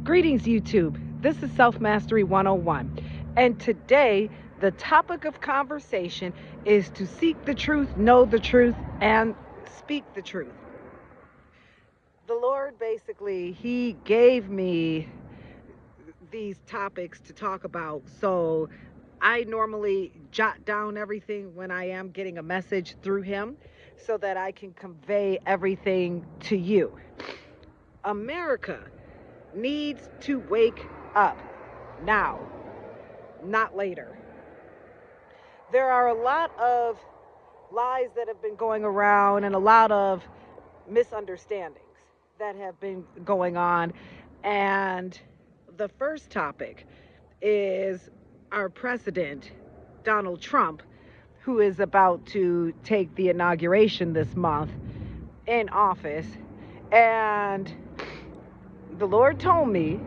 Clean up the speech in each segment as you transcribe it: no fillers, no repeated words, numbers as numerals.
Greetings, YouTube. This is Self Mastery 101. And today, the topic of conversation is to seek the truth, know the truth, and speak the truth. The Lord basically, He gave me these topics to talk about. So I normally jot down everything when I am getting a message through Him so that I can convey everything to you. America needs to wake up now, not later. There are a lot of lies that have been going around and a lot of misunderstandings that have been going on. And the first topic is our president, Donald Trump, who is about to take the inauguration this month in office. And the Lord told me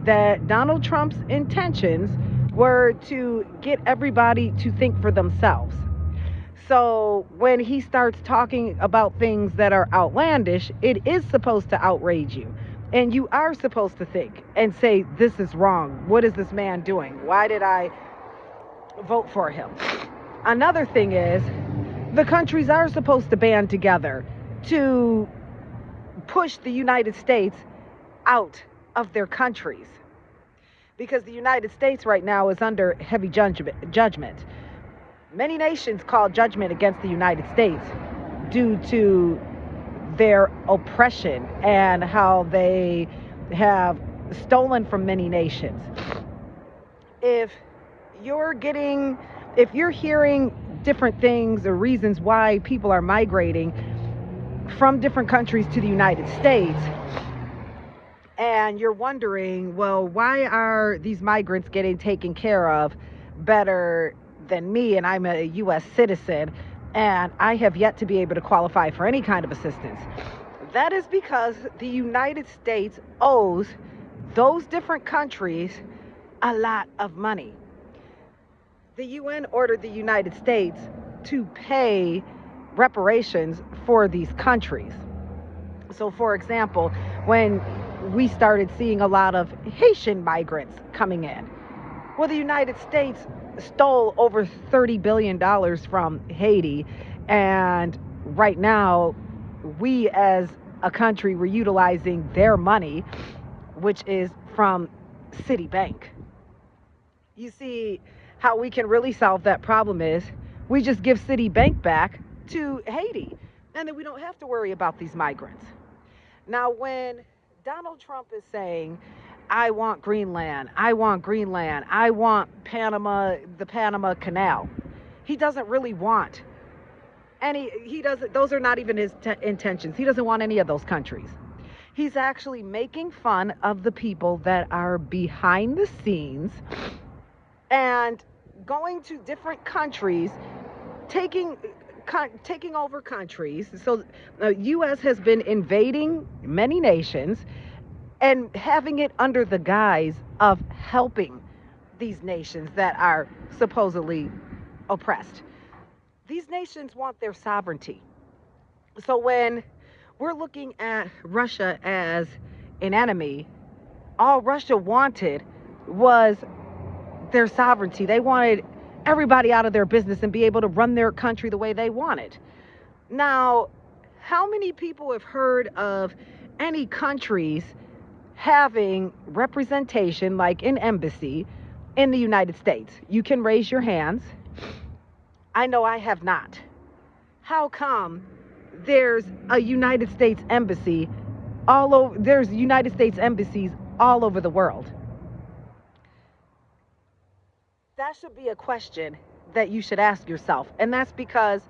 that Donald Trump's intentions were to get everybody to think for themselves. So when he starts talking about things that are outlandish, it is supposed to outrage you. And you are supposed to think and say, this is wrong. What is this man doing? Why did I vote for him? Another thing is, the countries are supposed to band together to push the United States out of their countries, because the United States right now is under heavy judgment. Many nations call judgment against the United States due to their oppression and how they have stolen from many nations. If you're hearing different things or reasons why people are migrating from different countries to the United States, and you're wondering, well, why are these migrants getting taken care of better than me, and I'm a U.S. citizen, and I have yet to be able to qualify for any kind of assistance? That is because the United States owes those different countries a lot of money. The UN ordered the United States to pay reparations for these countries. So, for example, when we started seeing a lot of Haitian migrants coming in, well, the United States stole over $30 billion from Haiti. And right now, we as a country, we're utilizing their money, which is from Citibank. You see, how we can really solve that problem is we just give Citibank back to Haiti, and then we don't have to worry about these migrants. Now, when Donald Trump is saying, I want Greenland, I want Greenland, I want Panama, the Panama Canal, he doesn't really want those are not even his intentions. He doesn't want any of those countries. He's actually making fun of the people that are behind the scenes and going to different countries, taking over countries. So the U.S. has been invading many nations and having it under the guise of helping these nations that are supposedly oppressed. These nations want their sovereignty. So when we're looking at Russia as an enemy, all Russia wanted was their sovereignty. They wanted everybody out of their business and be able to run their country the way they wanted. Now, how many people have heard of any countries having representation, like an embassy, in the United States? You can raise your hands. I know I have not. How come there's a United States embassy there's United States embassies all over the world? That should be a question that you should ask yourself. And that's because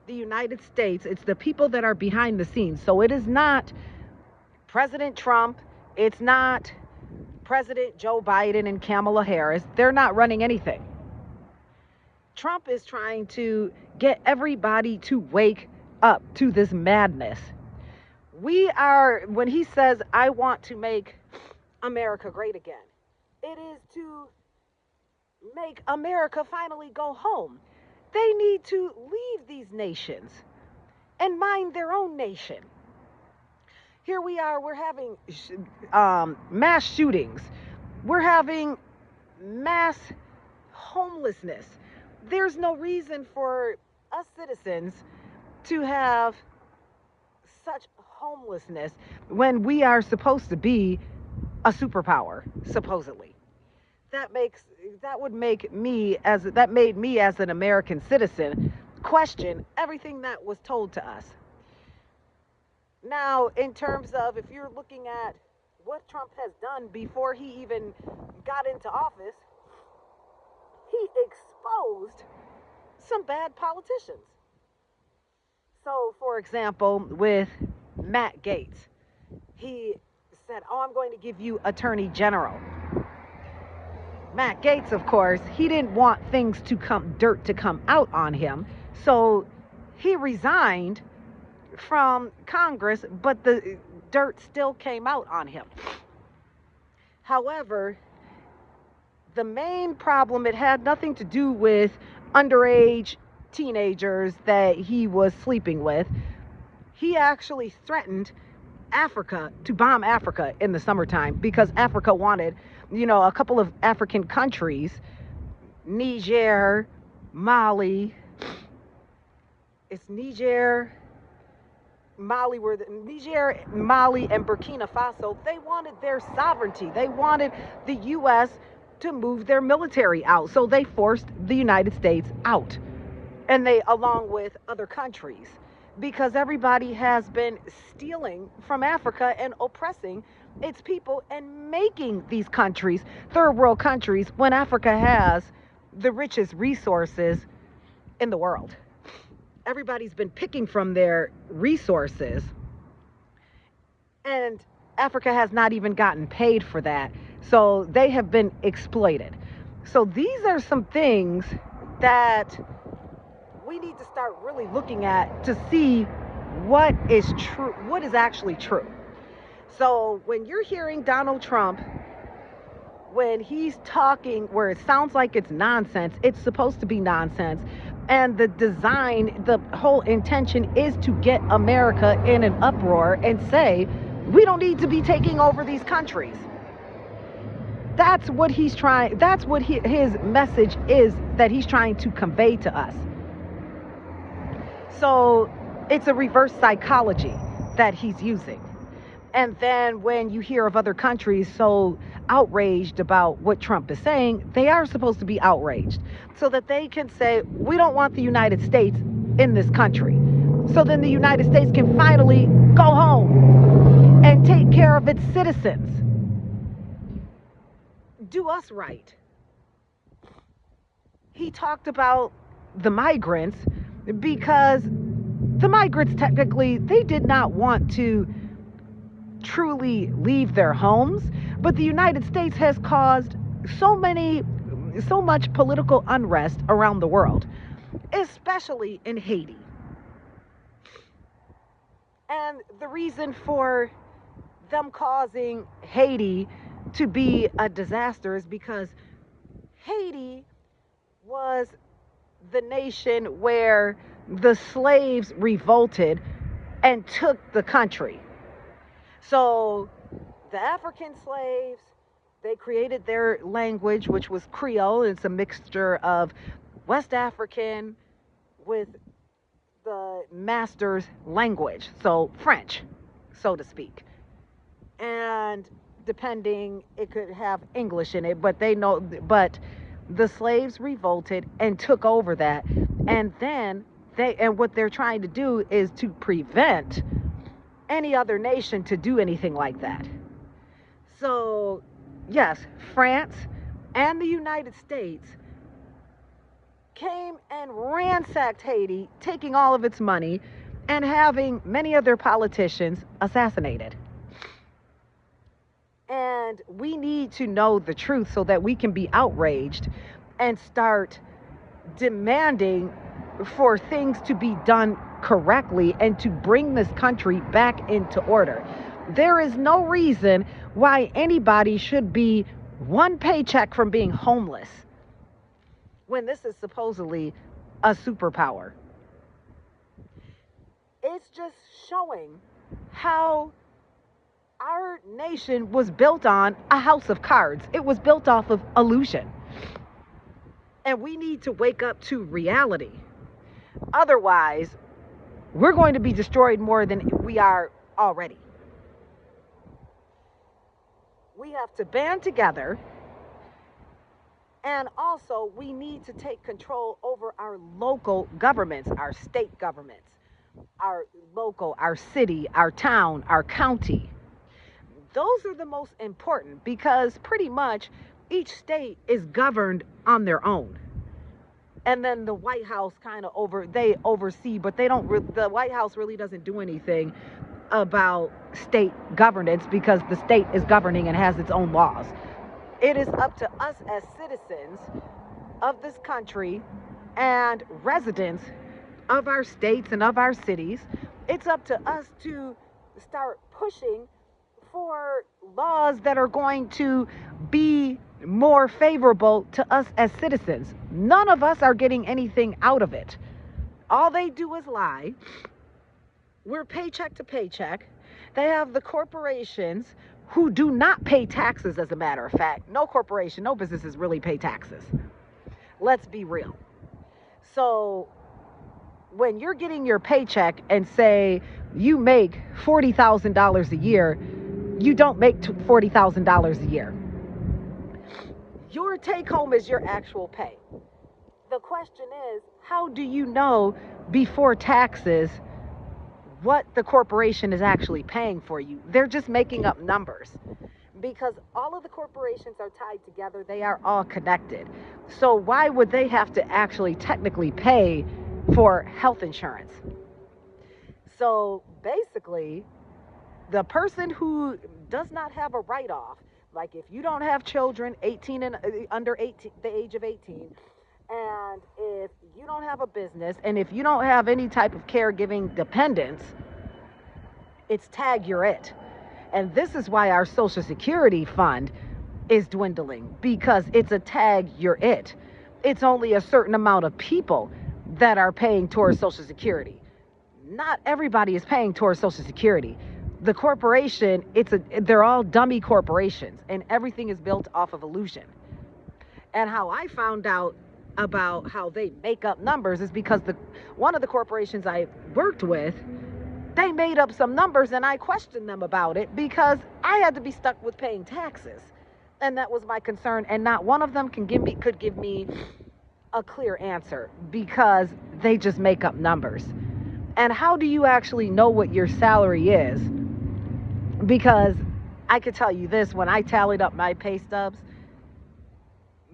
the United States, it's the people that are behind the scenes. So it is not President Trump. It's not President Joe Biden and Kamala Harris. They're not running anything. Trump is trying to get everybody to wake up to this madness. When he says, I want to make America great again, it is to make America finally go home. They need to leave these nations and mind their own nation. Here we are, we're having mass shootings, we're having mass homelessness. There's no reason for us citizens to have such homelessness when we are supposed to be a superpower, supposedly. That makes that would make me as that made me as an American citizen question everything that was told to us. Now, in terms of if you're looking at what Trump has done before he even got into office, he exposed some bad politicians. So, for example, with Matt Gaetz, he said, "Oh, I'm going to give you Attorney General." Matt Gaetz, of course, he didn't want dirt to come out on him. So he resigned from Congress, but the dirt still came out on him. However, the main problem, it had nothing to do with underage teenagers that he was sleeping with. He actually threatened Africa to bomb Africa in the summertime because Africa wanted, a couple of African countries, Niger, Mali. It's Niger, Mali, Niger, Mali, and Burkina Faso. They wanted their sovereignty. They wanted the U.S. to move their military out. So they forced the United States out, and they, along with other countries, because everybody has been stealing from Africa and oppressing its people and making these countries third world countries when Africa has the richest resources in the world. Everybody's been picking from their resources, and Africa has not even gotten paid for that. So they have been exploited. So these are some things that we need to start really looking at to see what is true, what is actually true. So when you're hearing Donald Trump, when he's talking where it sounds like it's nonsense, it's supposed to be nonsense. And the design, the whole intention is to get America in an uproar and say, we don't need to be taking over these countries. That's what he's trying, that's what his message is that he's trying to convey to us. So it's a reverse psychology that he's using. And then when you hear of other countries so outraged about what Trump is saying, they are supposed to be outraged so that they can say, we don't want the United States in this country. So then the United States can finally go home and take care of its citizens. Do us right. He talked about the migrants because the migrants technically, they did not want to truly leave their homes, but the United States has caused so much political unrest around the world, especially in Haiti. And the reason for them causing Haiti to be a disaster is because Haiti was the nation where the slaves revolted and took the country. So the African slaves, they created their language, which was Creole. It's a mixture of West African with the master's language, so French, so to speak. And depending, it could have English in it, but the slaves revolted and took over that. And then what they're trying to do is to prevent any other nation to do anything like that. So, yes, France and the United States came and ransacked Haiti, taking all of its money and having many of their politicians assassinated. And we need to know the truth so that we can be outraged and start demanding for things to be done correctly and to bring this country back into order. There is no reason why anybody should be one paycheck from being homeless when this is supposedly a superpower. It's just showing how Our nation was built on a house of cards. It was built off of illusion. And we need to wake up to reality. Otherwise, we're going to be destroyed more than we are already. We have to band together. And also, we need to take control over our local governments, our state governments, our local, our city, our town, our county. Those are the most important because pretty much each state is governed on their own. And then the White House kind of they oversee, but they don't, the White House really doesn't do anything about state governance because the state is governing and has its own laws. It is up to us as citizens of this country and residents of our states and of our cities. It's up to us to start pushing for laws that are going to be more favorable to us as citizens. None of us are getting anything out of it. All they do is lie. We're paycheck to paycheck. They have the corporations who do not pay taxes, as a matter of fact. No corporation, no businesses really pay taxes. Let's be real. So when you're getting your paycheck and say you make $40,000 a year, you don't make $40,000 a year. Your take home is your actual pay. The question is, how do you know before taxes what the corporation is actually paying for you? They're just making up numbers because all of the corporations are tied together. They are all connected. So why would they have to actually technically pay for health insurance? So basically, the person who does not have a write-off, like if you don't have children 18 and under 18, the age of 18, and if you don't have a business, and if you don't have any type of caregiving dependence, it's tag you're it. And this is why our Social Security fund is dwindling, because it's a tag you're it. It's only a certain amount of people that are paying towards Social Security. Not everybody is paying towards Social Security. The corporation, they're all dummy corporations, and everything is built off of illusion. And how I found out about how they make up numbers is because one of the corporations I worked with, they made up some numbers, and I questioned them about it because I had to be stuck with paying taxes, and that was my concern. And not one of them could give me a clear answer because they just make up numbers. And how do you actually know what your salary is? Because I could tell you this, when I tallied up my pay stubs,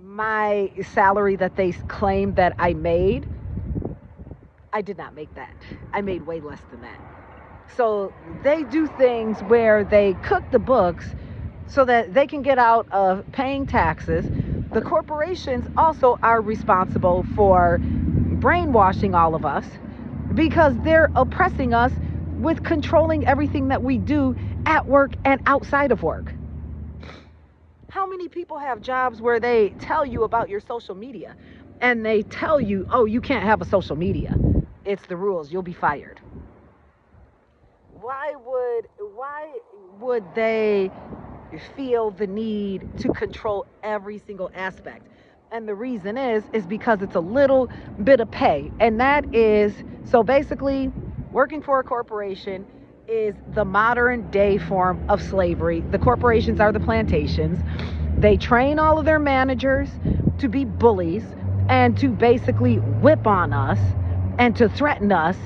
my salary that they claimed that I made, I did not make that. I made way less than that. So they do things where they cook the books so that they can get out of paying taxes. The corporations also are responsible for brainwashing all of us because they're oppressing us with controlling everything that we do at work and outside of work. How many people have jobs where they tell you about your social media and they tell you, oh, you can't have a social media. It's the rules. You'll be fired. Why would they feel the need to control every single aspect? And the reason is because it's a little bit of pay. And that is, so basically, working for a corporation is the modern day form of slavery. The corporations are the plantations. They train all of their managers to be bullies and to basically whip on us and to threaten us.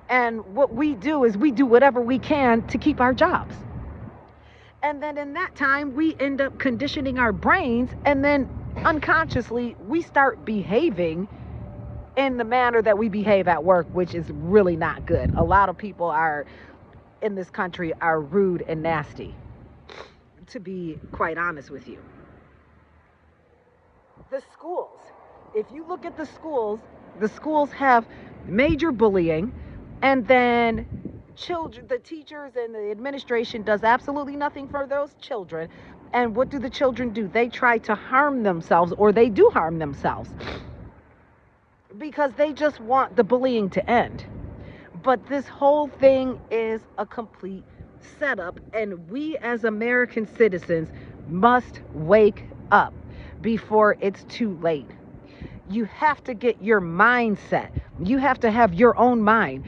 And what we do is we do whatever we can to keep our jobs. And then in that time, we end up conditioning our brains, and then unconsciously, we start behaving in the manner that we behave at work, which is really not good. A lot of people in this country are rude and nasty, to be quite honest with you. The schools, if you look at the schools have major bullying, and then the teachers and the administration does absolutely nothing for those children. And what do the children do? They try to harm themselves, or they do harm themselves because they just want the bullying to end. But this whole thing is a complete setup, and we as American citizens must wake up before it's too late. You have to get your mindset. You have to have your own mind.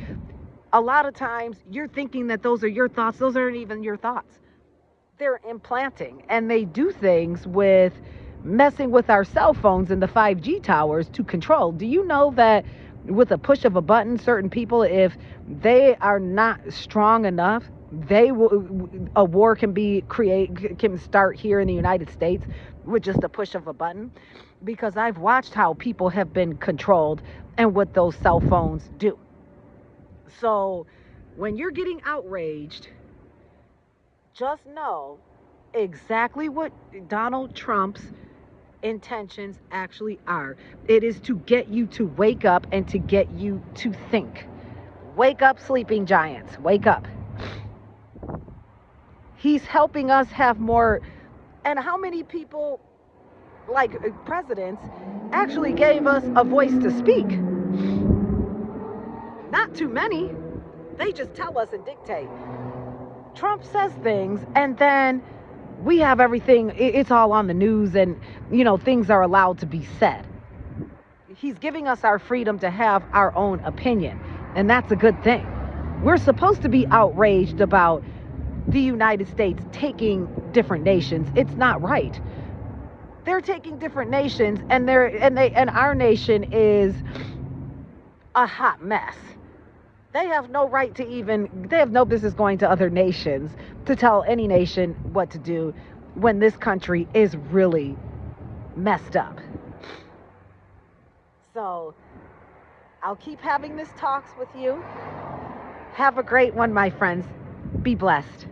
A lot of times you're thinking that those are your thoughts. Those aren't even your thoughts. They're implanting, and they do things with messing with our cell phones and the 5G towers to control. Do you know that with a push of a button, certain people, if they are not strong enough, they will, a war can start here in the United States with just a push of a button? Because I've watched how people have been controlled and what those cell phones do. So when you're getting outraged, just know exactly what Donald Trump's intentions actually are. It is to get you to wake up and to get you to think. Wake up, sleeping giants. Wake up. He's helping us have more. And how many people, like presidents, actually gave us a voice to speak? Not too many. They just tell us and dictate. Trump says things, and then we have everything. It's all on the news, and things are allowed to be said. He's giving us our freedom to have our own opinion, and that's a good thing. We're supposed to be outraged about the United States taking different nations. It's not right. They're taking different nations, and our nation is a hot mess. They have no right to they have no business going to other nations to tell any nation what to do when this country is really messed up. So I'll keep having these talks with you. Have a great one, my friends. Be blessed.